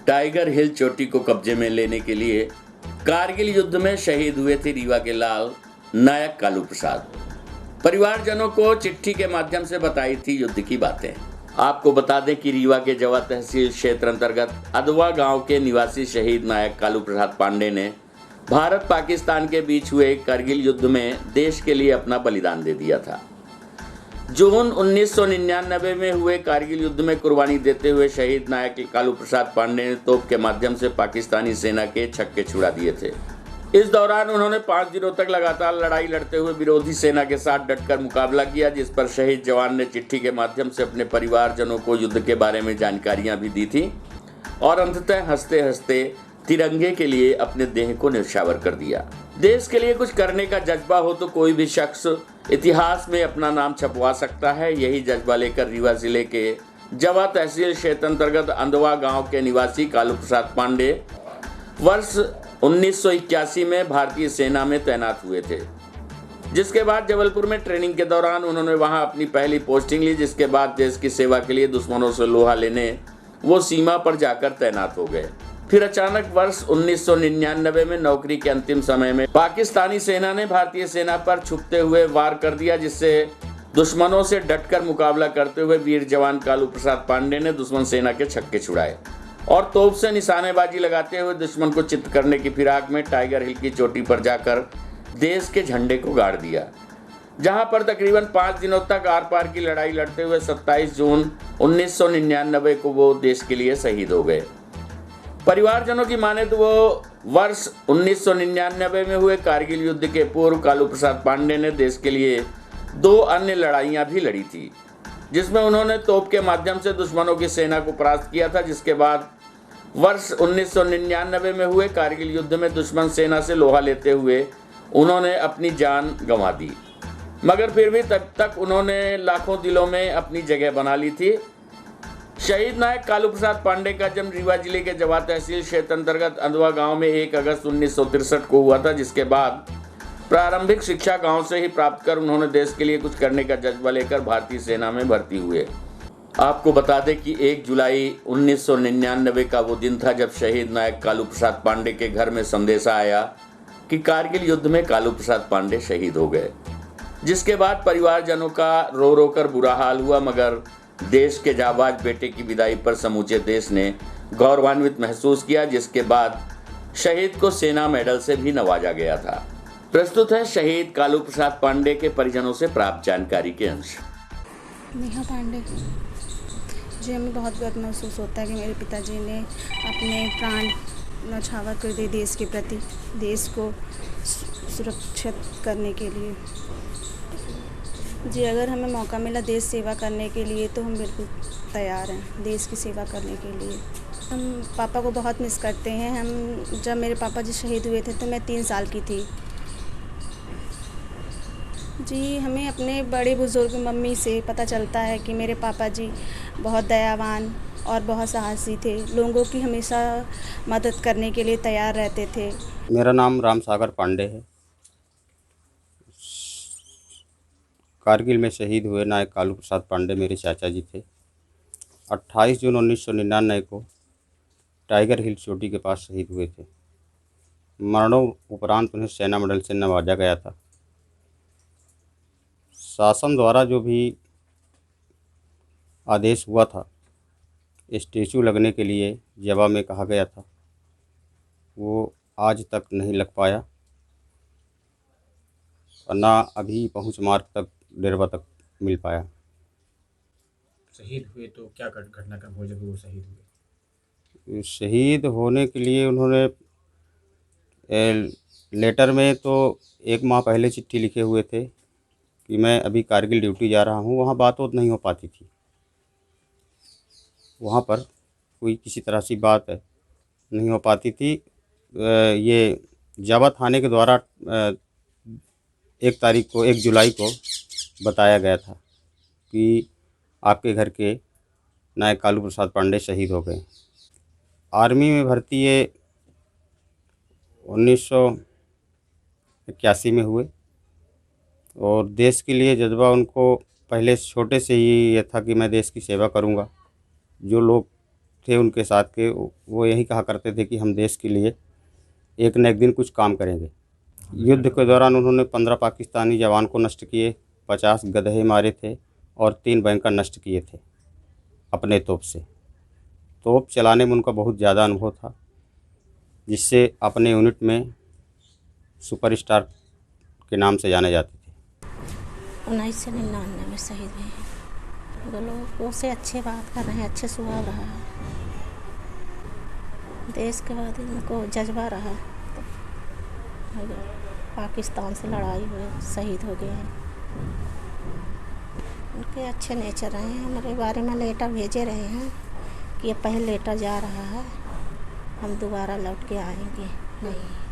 Tiger हिल चोटी को कब्जे में लेने के लिए कारगिल युद्ध में शहीद हुए थे रीवा के लाल नायक कालू प्रसाद। परिवारजनों को चिट्ठी के माध्यम से बताई थी युद्ध की बातें। आपको बता दें कि रीवा के जवा तहसील क्षेत्र अंतर्गत अदवा गांव के निवासी शहीद नायक कालू प्रसाद पांडे ने भारत पाकिस्तान के बीच हुए कारगिल युद्ध में देश के लिए अपना बलिदान दे दिया था। जून 1999 में हुए कारगिल युद्ध में कुर्बानी देते हुए शहीद नायक कालू प्रसाद पांडे ने तोप के माध्यम से पाकिस्तानी सेना के छक्के छुड़ा दिए थे। इस दौरान उन्होंने 5 दिनों तक लगातार लड़ाई लड़ते हुए विरोधी सेना के साथ डटकर मुकाबला किया, जिस पर शहीद जवान ने चिट्ठी के माध्यम से अपने परिवारजनों को युद्ध के बारे में जानकारियां भी दी थी और अंततः हंसते हंसते तिरंगे के लिए अपने देह को न्यौछावर कर दिया। देश के लिए कुछ करने का जज्बा हो तो कोई भी शख्स इतिहास में अपना नाम छपवा सकता है। यही जज्बा लेकर रीवा जिले के जवा तहसील क्षेत्र अंतर्गत अंदवा गांव के निवासी कालू प्रसाद पांडे वर्ष 1981 में भारतीय सेना में तैनात हुए थे, जिसके बाद जबलपुर में ट्रेनिंग के दौरान उन्होंने वहां अपनी पहली पोस्टिंग ली, जिसके बाद देश की सेवा के लिए दुश्मनों से लोहा लेने वो सीमा पर जाकर तैनात हो गए। फिर अचानक वर्ष 1999 में नौकरी के अंतिम समय में पाकिस्तानी सेना ने भारतीय सेना पर छुपते हुए वार कर दिया, जिससे दुश्मनों से डटकर मुकाबला करते हुए वीर जवान कालू प्रसाद पांडे ने दुश्मन सेना के छक्के छुड़ाए और तोप से निशानेबाजी लगाते हुए दुश्मन को चित्त करने की फिराक में टाइगर हिल की चोटी पर जाकर देश के झंडे को गाड़ दिया, जहां पर तकरीबन 5 दिनों तक आर पार की लड़ाई लड़ते हुए 27 जून 1999 को वो देश के लिए शहीद हो गए। परिवारजनों की माने तो वो वर्ष 1999 में हुए कारगिल युद्ध के पूर्व कालू प्रसाद पांडे ने देश के लिए 2 अन्य लड़ाइयां भी लड़ी थी, जिसमें उन्होंने तोप के माध्यम से दुश्मनों की सेना को परास्त किया था। जिसके बाद वर्ष 1999 में हुए कारगिल युद्ध में दुश्मन सेना से लोहा लेते हुए उन्होंने अपनी जान गंवा दी, मगर फिर भी तब तक उन्होंने लाखों दिलों में अपनी जगह बना ली थी। शहीद नायक कालू प्रसाद पांडे का जन्म रीवा जिले के जवा तहसील क्षेत्र अंतर्गत अंदवा गांव में 1 अगस्त 1963 को हुआ था, जिसके बाद प्रारंभिक शिक्षा गांव से ही प्राप्त कर उन्होंने देश के लिए कुछ करने का जज्बा लेकर भारतीय सेना में भर्ती हुए। आपको बता दें कि 1 जुलाई 1999 का वो दिन था जब शहीद नायक कालू प्रसाद पांडे के घर में संदेशा आया कि कारगिल युद्ध में कालू प्रसाद पांडे शहीद हो गए, जिसके बाद परिवारजनों का रो रो कर बुरा हाल हुआ, मगर देश के जाबाज बेटे की विदाई पर समूचे देश ने गौरवान्वित महसूस किया, जिसके बाद शहीद को सेना मेडल से भी नवाजा गया था। प्रस्तुत है शहीद कालू प्रसाद पांडे के परिजनों से प्राप्त जानकारी के अंश। नेहा पांडे जी, हमें बहुत गर्व महसूस होता है कि मेरे पिताजी ने अपने प्राण न्यौछावर कर दिए देश के प्रति, देश को सुरक्षित करने के लिए। जी, अगर हमें मौका मिला देश सेवा करने के लिए तो हम बिल्कुल तैयार हैं देश की सेवा करने के लिए। हम पापा को बहुत मिस करते हैं। हम जब मेरे पापा जी शहीद हुए थे तो मैं 3 साल की थी। जी, हमें अपने बड़े बुज़ुर्ग मम्मी से पता चलता है कि मेरे पापा जी बहुत दयावान और बहुत साहसी थे, लोगों की हमेशा मदद करने के लिए तैयार रहते थे। मेरा नाम राम सागर पांडे है। कारगिल में शहीद हुए नायक कालू प्रसाद पांडे मेरे चाचा जी थे। 28 जून 1999 को टाइगर हिल चोटी के पास शहीद हुए थे। मरणोपरांत उन्हें सेना मेडल से नवाजा गया था। शासन द्वारा जो भी आदेश हुआ था स्टैचू लगने के लिए जवा में कहा गया था, वो आज तक नहीं लग पाया और ना अभी पहुंच मार्ग तक डेरवा तक मिल पाया। शहीद हुए तो क्या घटना कब हुई जब वो शहीद हुए? शहीद होने के लिए उन्होंने लेटर में तो 1 माह पहले चिट्ठी लिखे हुए थे कि मैं अभी कारगिल ड्यूटी जा रहा हूँ। वहाँ बात नहीं हो पाती थी, वहाँ पर कोई किसी तरह की बात नहीं हो पाती थी। ये जावा थाने के द्वारा 1 जुलाई को बताया गया था कि आपके घर के नायक कालू प्रसाद पांडे शहीद हो गए। आर्मी में भर्ती ये 1981 में हुए और देश के लिए जज्बा उनको पहले छोटे से ही ये था कि मैं देश की सेवा करूंगा। जो लोग थे उनके साथ के, वो यही कहा करते थे कि हम देश के लिए एक न एक दिन कुछ काम करेंगे। युद्ध के दौरान उन्होंने 15 पाकिस्तानी जवान को नष्ट किए, 50 गधे मारे थे और 3 बैंकर नष्ट किए थे अपने तोप से। तोप चलाने में उनका बहुत ज़्यादा अनुभव था, जिससे अपने यूनिट में सुपरस्टार के नाम से जाने जाते थे। 1999 में शहीद हुए हैं। वो लोग उससे अच्छे बात कर रहे हैं, अच्छे स्वभाव रहा है। देश के बाद इनको जज्बा रहा, तो पाकिस्तान से लड़ाई हुई शहीद हो गए हैं। उनके अच्छे नेचर रहे हैं। हमारे बारे में लेटर भेजे रहे हैं कि ये पहले लेटर जा रहा है, हम दोबारा लौट के आएंगे नहीं।